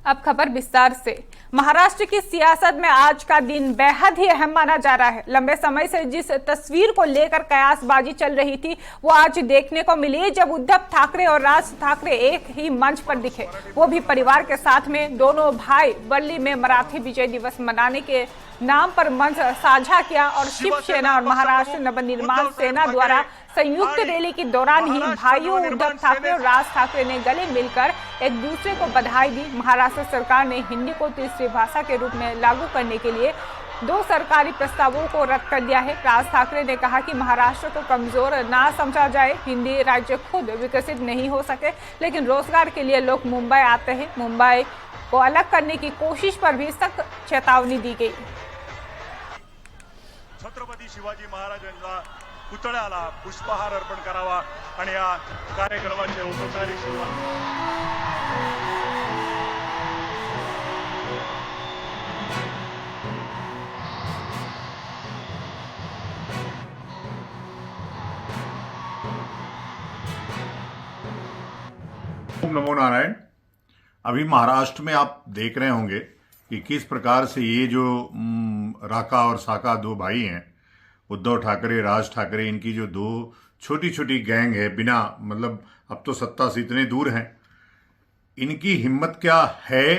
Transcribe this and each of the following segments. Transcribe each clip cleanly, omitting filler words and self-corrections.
अब खबर विस्तार से। महाराष्ट्र की सियासत में आज का दिन बेहद ही अहम माना जा रहा है। लंबे समय से जिस तस्वीर को लेकर कयासबाजी चल रही थी वो आज देखने को मिली, जब उद्धव ठाकरे और राज ठाकरे एक ही मंच पर दिखे, वो भी परिवार के साथ में। दोनों भाई वर्ली में मराठी विजय दिवस मनाने के नाम पर मंच साझा किया और शिवसेना और महाराष्ट्र नवनिर्माण सेना द्वारा संयुक्त रैली के दौरान ही भाइयों उद्धव ठाकरे और राज ठाकरे ने गले मिलकर एक दूसरे को बधाई दी। महाराष्ट्र सरकार ने हिंदी को तीसरी भाषा के रूप में लागू करने के लिए 2 सरकारी प्रस्तावों को रद्द कर दिया है। राज ठाकरे ने कहा कि महाराष्ट्र को कमजोर ना समझा जाए। हिंदी राज्य खुद विकसित नहीं हो सके, लेकिन रोजगार के लिए लोग मुंबई आते हैं। मुंबई को अलग करने की कोशिश पर भी सख्त चेतावनी दी गई। छत्रपती शिवाजी महाराजांचा पुतळ्याला पुष्पहार अर्पण करावा आणि या कार्यक्रमाची औपचारिक सुरुवात। नमो नारायण। अभी महाराष्ट्र में आप देख रहे होंगे कि किस प्रकार से ये जो राका और साका 2 भाई हैं, उद्धव ठाकरे राज ठाकरे, इनकी जो 2 छोटी छोटी गैंग है, बिना मतलब अब तो सत्ता से इतने दूर हैं, इनकी हिम्मत क्या है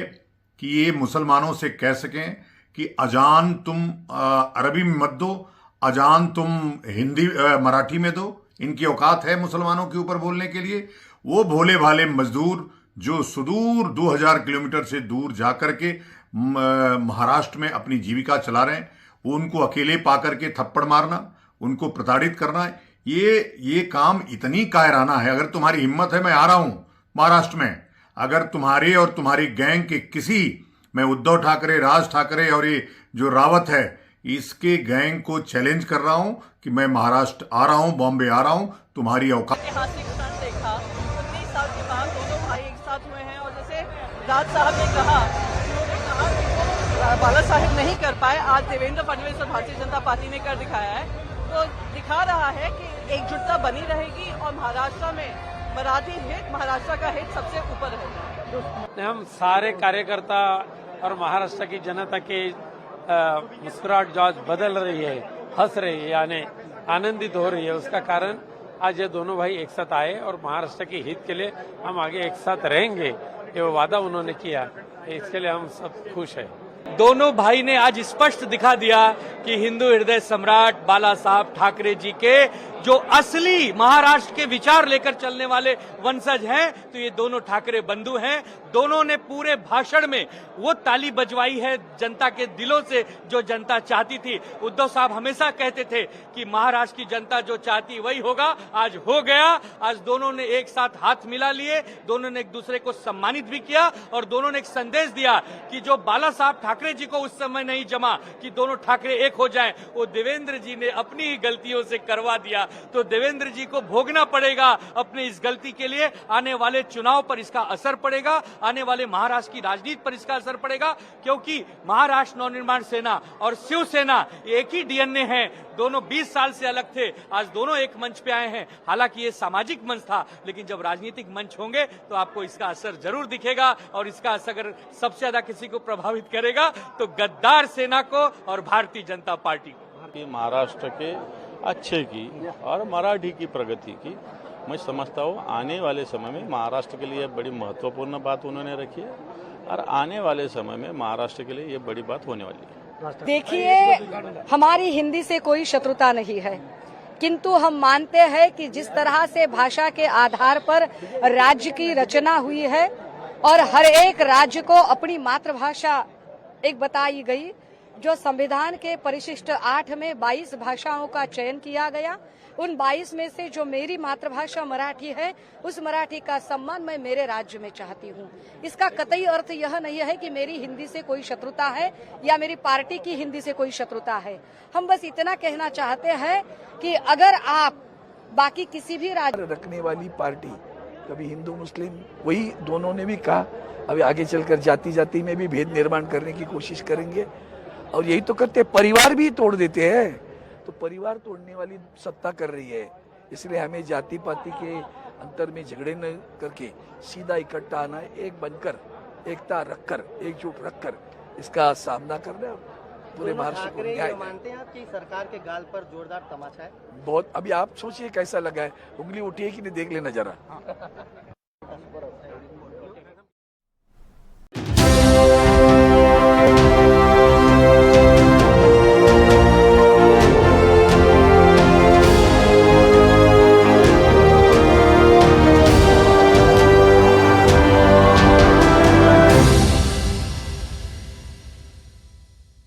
कि ये मुसलमानों से कह सकें कि अजान तुम अरबी में मत दो, अजान तुम हिंदी मराठी में दो। इनकी औकात है मुसलमानों के ऊपर बोलने के लिए। वो भोले भाले मजदूर जो सुदूर 2000 किलोमीटर से दूर जाकर के महाराष्ट्र में अपनी जीविका चला रहे हैं, उनको अकेले पा करके थप्पड़ मारना, उनको प्रताड़ित करना, ये काम इतनी कायराना है। अगर तुम्हारी हिम्मत है, मैं आ रहा हूं महाराष्ट्र में, अगर तुम्हारे और तुम्हारी गैंग के किसी, मैं उद्धव ठाकरे राज ठाकरे और ये जो रावत है, इसके गैंग को चैलेंज कर रहा हूं कि मैं महाराष्ट्र आ रहा हूं, बॉम्बे आ रहा हूं, तुम्हारी औकात। ऐतिहासिक क्षण देखा, 19 साल के बाद दोनों भाई एक साथ हुए हैं और जैसे राज साहब ने कहा बाला साहेब नहीं कर पाए, आज देवेंद्र फडणवीस और भारतीय जनता पार्टी ने कर दिखाया है। तो दिखा रहा है कि एकजुटता बनी रहेगी और महाराष्ट्र में मराठी हित, महाराष्ट्र का हित सबसे ऊपर रहेगा। हम सारे कार्यकर्ता और महाराष्ट्र की जनता के मुस्कुराहट जो आज बदल रही है, हंस रही है, यानी आनंदित हो रही है, उसका कारण आज ये दोनों भाई एक साथ आए और महाराष्ट्र के हित के लिए हम आगे एक साथ रहेंगे, ये वो वादा उन्होंने किया, इसके लिए हम सब खुश हैं। दोनों भाई ने आज स्पष्ट दिखा दिया कि हिंदू हृदय सम्राट बाला साहब ठाकरे जी के जो असली महाराष्ट्र के विचार लेकर चलने वाले वंशज हैं, तो ये दोनों ठाकरे बंधु हैं। दोनों ने पूरे भाषण में वो ताली बजवाई है जनता के दिलों से जो जनता चाहती थी। उद्धव साहब हमेशा कहते थे कि महाराष्ट्र की जनता जो चाहती वही होगा, आज हो गया। आज दोनों ने एक साथ हाथ मिला लिए, दोनों ने एक दूसरे को सम्मानित भी किया और दोनों ने एक संदेश दिया कि जो बाला साहब ठाकरे जी को उस समय नहीं जमा कि दोनों ठाकरे एक हो जाएं, वो देवेंद्र जी ने अपनी ही गलतियों से करवा दिया। तो देवेंद्र जी को भोगना पड़ेगा अपनी इस गलती के लिए। आने वाले चुनाव पर इसका असर पड़ेगा, आने वाले महाराष्ट्र की राजनीति पर इसका असर पड़ेगा, क्योंकि महाराष्ट्र नवनिर्माण सेना और शिवसेना एक ही डीएनए है। दोनों 20 साल से अलग थे, आज दोनों एक मंच पे आए हैं। हालांकि ये सामाजिक मंच था, लेकिन जब राजनीतिक मंच होंगे तो आपको इसका असर जरूर दिखेगा और इसका असर अगर सबसे ज्यादा किसी को प्रभावित करेगा तो गद्दार सेना को और भारतीय जनता पार्टी को। महाराष्ट्र के अच्छे की और मराठी की प्रगति की मैं समझता हूँ आने वाले समय में महाराष्ट्र के लिए बड़ी महत्वपूर्ण बात उन्होंने रखी है और आने वाले समय में महाराष्ट्र के लिए ये बड़ी बात होने वाली है। देखिए, हमारी हिंदी से कोई शत्रुता नहीं है, किंतु हम मानते हैं कि जिस तरह से भाषा के आधार पर राज्य की रचना हुई है और हर एक राज्य को अपनी मातृभाषा एक बताई गई, जो संविधान के परिशिष्ट 8 में 22 भाषाओं का चयन किया गया, उन 22 में से जो मेरी मातृभाषा मराठी है, उस मराठी का सम्मान मैं मेरे राज्य में चाहती हूँ। इसका कतई अर्थ यह नहीं है कि मेरी हिंदी से कोई शत्रुता है या मेरी पार्टी की हिंदी से कोई शत्रुता है। हम बस इतना कहना चाहते हैं कि अगर आप बाकी किसी भी राज्य रखने वाली पार्टी, कभी हिंदू मुस्लिम, वही दोनों ने भी कहा अभी आगे चलकर जाति जाति में भी भेद निर्माण करने की कोशिश करेंगे और यही तो करते, परिवार भी तोड़ देते हैं। तो परिवार तोड़ने वाली सत्ता कर रही है, इसलिए हमें जाति पाति के अंतर में झगड़े न करके सीधा इकट्ठा आना है, एक बनकर एकता रखकर, एकजुट रखकर इसका सामना करना पूरे महाराष्ट्र को न्याय। मानते हैं आप कि सरकार के गाल पर जोरदार तमाचा है? बहुत। अभी आप सोचिए कैसा लगा है, उंगली उठी है कि नहीं, देख लेना जरा।